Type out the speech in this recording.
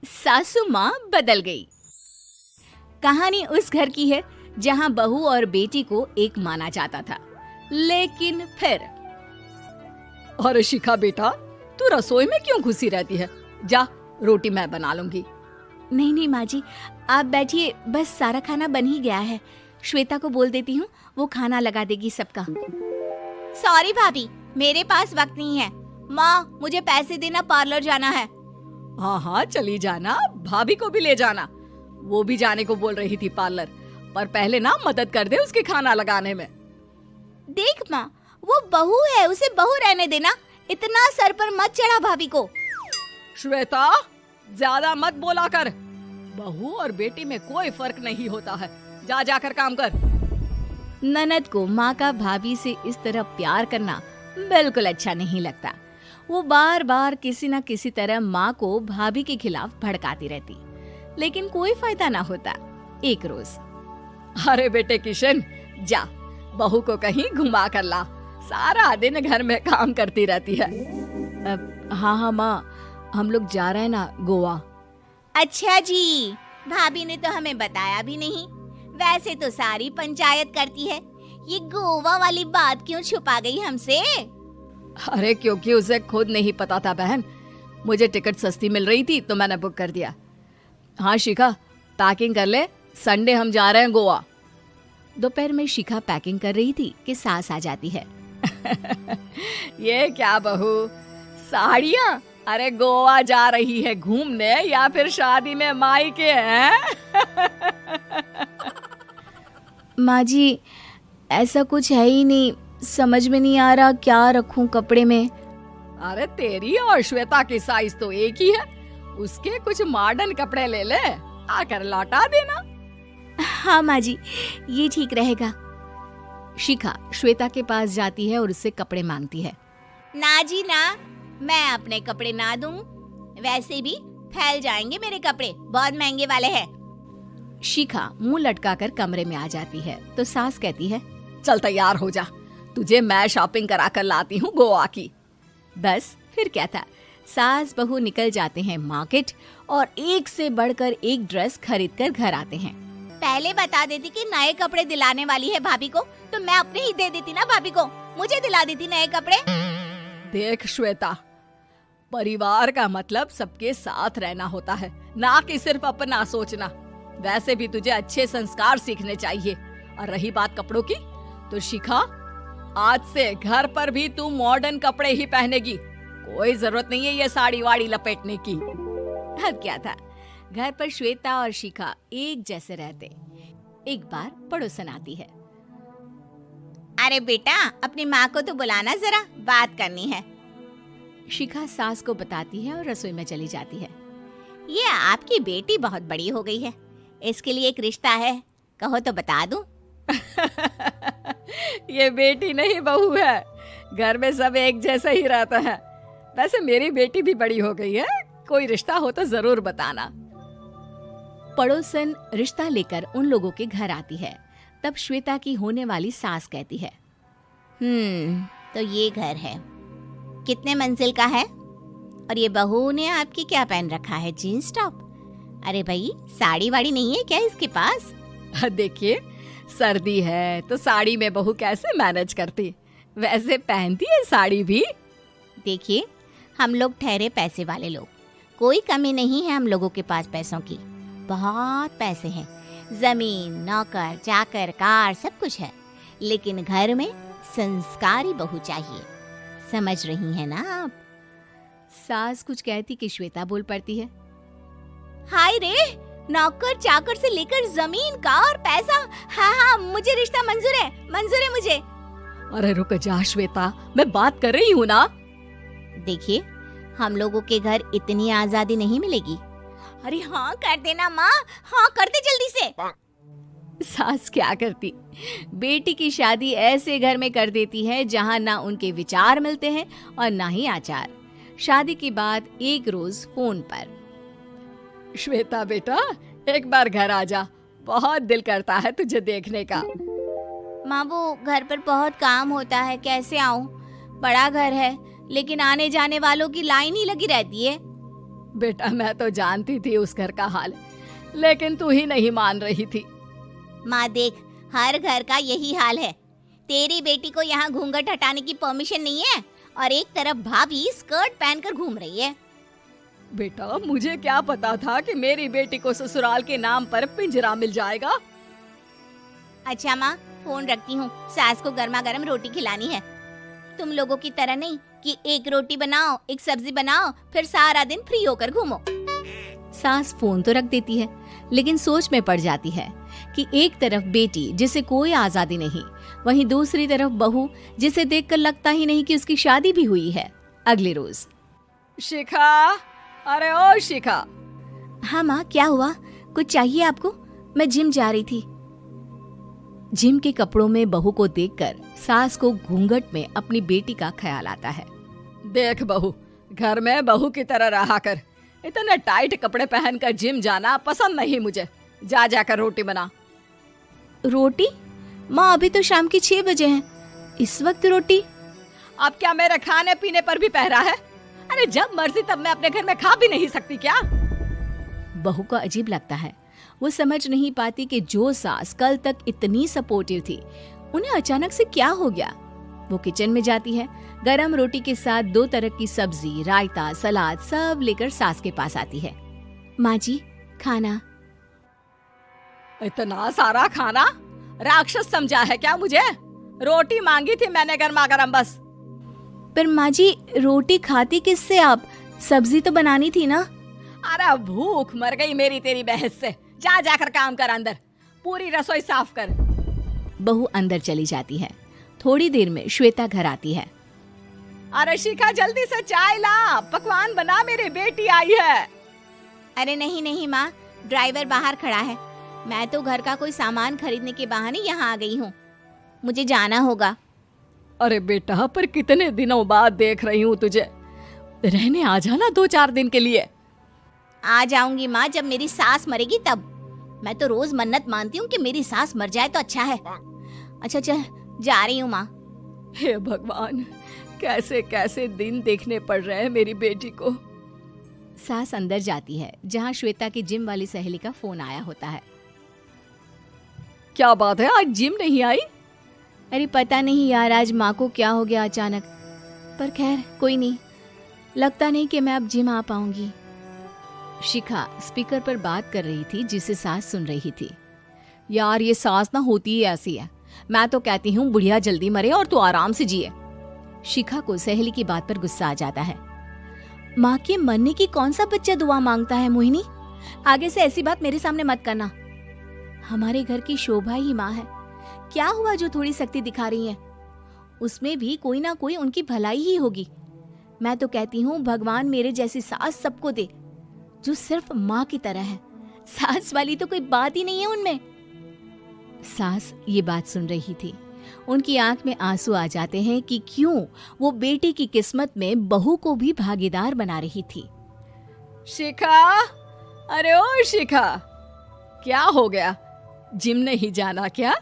सासू माँ बदल गई। कहानी उस घर की है जहाँ बहू और बेटी को एक माना जाता था, लेकिन फिर अरे शिखा बेटा, तू रसोई में क्यों घुसी रहती है? जा, रोटी मैं बना लूंगी। नहीं नहीं माँ जी, आप बैठिए, बस सारा खाना बन ही गया है। श्वेता को बोल देती हूँ, वो खाना लगा देगी सबका। सॉरी भाभी, मेरे पास वक्त नहीं है। माँ, मुझे पैसे देना, पार्लर जाना है। हाँ हाँ चली जाना, भाभी को भी ले जाना। वो भी जाने को बोल रही थी पार्लर, पर पहले ना मदद कर दे उसके खाना लगाने में। देख माँ, वो बहू है, उसे बहू रहने देना, इतना सर पर मत चढ़ा भाभी को। श्वेता, ज्यादा मत बोला कर। बहू और बेटी में कोई फर्क नहीं होता है। जा जाकर काम कर। ननद को माँ का भाभी से इस तरह प्यार करना बिल्कुल अच्छा नहीं लगता। वो बार बार किसी न किसी तरह माँ को भाभी के खिलाफ भड़काती रहती, लेकिन कोई फायदा ना होता। एक रोज, अरे बेटे किशन, जा बहू को कहीं घुमा कर ला, सारा दिन घर में काम करती रहती है। हाँ हाँ माँ, हम लोग जा रहे हैं ना गोवा। अच्छा जी, भाभी ने तो हमें बताया भी नहीं। वैसे तो सारी पंचायत करती है, ये गोवा वाली बात क्यों छुपा गई हमसे? अरे क्योंकि उसे खुद नहीं पता था बहन। मुझे टिकट सस्ती मिल रही थी तो मैंने बुक कर दिया। हाँ शिखा, पैकिंग कर ले, संडे हम जा रहे हैं गोवा। दोपहर में शिखा पैकिंग कर रही थी कि सास आ जाती है। ये क्या बहू, साड़ियाँ? अरे गोवा जा रही है घूमने या फिर शादी में मायके हैं? माँ जी, ऐसा कुछ है ही नहीं, समझ में नहीं आ रहा क्या रखूं कपड़े में। अरे तेरी और श्वेता की साइज तो एक ही है, उसके कुछ मॉडर्न कपड़े ले ले, आकर लौटा देना। हाँ माँ जी, ये ठीक रहेगा। शिखा श्वेता के पास जाती है और उससे कपड़े मांगती है। ना जी ना, मैं अपने कपड़े ना दूं, वैसे भी फैल जाएंगे मेरे कपड़े, बहुत महंगे वाले हैं। शिखा मुंह लटकाकर कमरे में आ जाती है तो सास कहती है, चल तैयार हो जा, तुझे मैं शॉपिंग करा कर लाती हूँ गोवा की। बस फिर क्या था, सास बहू निकल जाते हैं मार्केट और एक से बढ़कर एक ड्रेस खरीद कर घर आते हैं। पहले बता देती कि नए कपड़े दिलाने वाली है भाभी को, तो मैं अपने ही दे देती ना भाभी को, मुझे दिला देती नए कपड़े। देख श्वेता, परिवार का मतलब सबके साथ रहना होता है, ना कि सिर्फ अपना सोचना। वैसे भी तुझे अच्छे संस्कार सीखने चाहिए। और रही बात कपड़ों की, तो शिखा, आज से घर पर भी तू मॉडर्न कपड़े ही पहनेगी। कोई जरूरत नहीं है ये साड़ी वाड़ी लपेटने की। अब क्या था, घर पर श्वेता और शिखा एक जैसे रहते। एक बार पड़ोसन आती है। अरे बेटा, अपनी माँ को तो बुलाना, जरा बात करनी है। शिखा सास को बताती है और रसोई में चली जाती है। ये आपकी बेटी बहुत बड़ी हो गई है, इसके लिए एक रिश्ता है, कहो तो बता दूं। ये बेटी नहीं बहू है, घर में सब एक जैसा ही रहता है। वैसे मेरी बेटी भी बड़ी हो गई है, कोई रिश्ता हो तो जरूर बताना। पड़ोसन रिश्ता लेकर उन लोगों के घर आती है। तब श्वेता की होने वाली सास कहती है, तो ये घर है, कितने मंजिल का है? और ये बहू ने आपकी क्या पहन रखा है, जीन्स टॉप? अरे भाई, साड़ी वाड़ी नहीं है क्या इसके पास? देखिए, सर्दी है तो साड़ी में बहू कैसे मैनेज करती, वैसे पहनती है साड़ी भी। देखिए, हम लोग ठहरे पैसे वाले लोग, कोई कमी नहीं है हम लोगों के पास पैसों की, बहुत पैसे हैं, जमीन, नौकर चाकर, कार, सब कुछ है, लेकिन घर में संस्कारी बहू चाहिए। समझ रही हैं ना आप? सास कुछ कहती कि श्वेता बोल पड़ती है, हाय रे, नौकर चाकर से लेकर जमीन, कार, पैसा, हाँ हाँ, मुझे रिश्ता मंजूर है मुझे। अरे रुक जा श्वेता, मैं बात कर रही हूँ ना। देखिए, हम लोगों के घर इतनी आजादी नहीं मिलेगी। अरे हाँ कर देना माँ, हाँ कर दे जल्दी से। सास क्या करती, बेटी की शादी ऐसे घर में कर देती है जहाँ ना उनके विचार मिलते हैं और ना ही आचार। शादी के बाद एक रोज फोन पर, श्वेता बेटा, एक बार घर आ जा, बहुत दिल करता है तुझे देखने का। माँ, वो घर पर बहुत काम होता है, कैसे आऊँ? बड़ा घर है, लेकिन आने जाने वालों की लाइन ही लगी रहती है। बेटा मैं तो जानती थी उस घर का हाल, लेकिन तू ही नहीं मान रही थी। माँ देख, हर घर का यही हाल है। तेरी बेटी को यहाँ घूंघट हटाने की परमिशन नहीं है और एक तरफ भाभी स्कर्ट पहनकर घूम रही है। बेटा मुझे क्या पता था कि मेरी बेटी को ससुराल के नाम पर पिंजरा मिल जाएगा। अच्छा माँ, फोन रखती हूँ, सास को गर्मा गर्म रोटी खिलानी है। तुम लोगों की तरह नहीं कि एक रोटी बनाओ, एक सब्जी बनाओ, फिर सारा दिन फ्री होकर घूमो। सास फोन तो रख देती है, लेकिन सोच में पड़ जाती है कि एक तरफ बेटी जिसे कोई आजादी नहीं, वहीं दूसरी तरफ बहू जिसे देखकर लगता ही नहीं कि उसकी शादी भी हुई है। अगले रोज। शिखा, अरे ओ शिखा। हाँ माँ, क्या हुआ? कुछ चाहिए आपको? मैं जिम जा रही थी। जिम के कपड़ों में बहू को देखकर सास को घूंघट में अपनी बेटी का ख्याल आता है। देख बहू, घर में बहू की तरह रहा कर। इतने टाइट कपड़े पहनकर जिम जाना पसंद नहीं मुझे। जा जाकर रोटी बना। रोटी? माँ अभी तो शाम के 6 बजे हैं, इस वक्त रोटी? अब क्या मेरे खाने पीने पर भी पहरा है? अरे जब मर्जी तब मैं अपने घर में खा भी नहीं सकती क्या? बहू को अजीब लगता है। वो समझ नहीं पाती कि जो सास कल तक इतनी सपोर्टिव थी, उन्हें अचानक से क्या हो गया। वो किचन में जाती है, गरम रोटी के साथ 2 तरह की सब्जी, रायता, सलाद सब लेकर सास के पास आती है। माँ जी, खाना। इतना सारा खाना? राक्षस समझा है क्या मुझे? रोटी मांगी थी मैंने गर्मा गर्म बस। पर माँ जी, रोटी खाती किससे आप? सब्जी तो बनानी थी ना। अरे भूख मर गई मेरी तेरी बहस से। जा जाकर काम कर, अंदर पूरी रसोई साफ कर। बहू अंदर चली जाती है। थोड़ी देर में श्वेता घर आती है। अरे शिखा, जल्दी से चाय ला, पकवान बना, मेरी बेटी आई है। अरे नहीं नहीं माँ, ड्राइवर बाहर खड़ा है। मैं तो घर का कोई सामान खरीदने के बहाने यहाँ आ गई हूँ, मुझे जाना होगा। अरे बेटा, पर कितने दिनों बाद देख रही हूँ तुझे, रहने आ जाना 2-4 दिन के लिए। आ जाऊंगी माँ, जब मेरी सास मरेगी तब। मैं तो रोज मन्नत मानती हूँ कि मेरी सास मर जाए तो अच्छा है। अच्छा चल, जा रही हूँ माँ। हे भगवान, कैसे कैसे दिन देखने पड़ रहे हैं मेरी बेटी को। सास अंदर जाती है, जहाँ श्वेता की जिम वाली सहेली का फोन आया होता है। क्या बात है, आज जिम नहीं आई? अरे पता नहीं यार, आज माँ को क्या हो गया अचानक। पर खैर कोई नहीं, लगता नहीं कि मैं अब जिम आ पाऊंगी। शिखा स्पीकर पर बात कर रही थी, जिसे सास सुन रही थी। यार ये सास ना होती ही ऐसी है। मैं तो कहती हूँ बुढ़िया जल्दी मरे और तू आराम से जिए। शिखा को सहेली की बात पर गुस्सा आ जाता है। माँ के मरने की कौन सा बच्चा दुआ मांगता है मोहिनी? आगे से ऐसी बात मेरे सामने मत करना। हमारे घर की शोभा ही माँ है। क्या हुआ जो थोड़ी सख्ती दिखा रही है? उसमें भी कोई ना कोई उनकी भलाई ही होगी। मैं तो कहती हूँ भगवान मेरे जैसी सास सबको दे, जो सिर्फ माँ की तरह है। सास वाली तो कोई बात ही नहीं है उनमें। सास ये बात सुन रही थी। उनकी आंख में आंसू आ जाते हैं कि क्यों वो बेटी की किस्मत में बहू को भी भागीदार बना रही थी। शिखा, अरे ओ शिखा, क्या हो गया? जिम नहीं जाना क्या?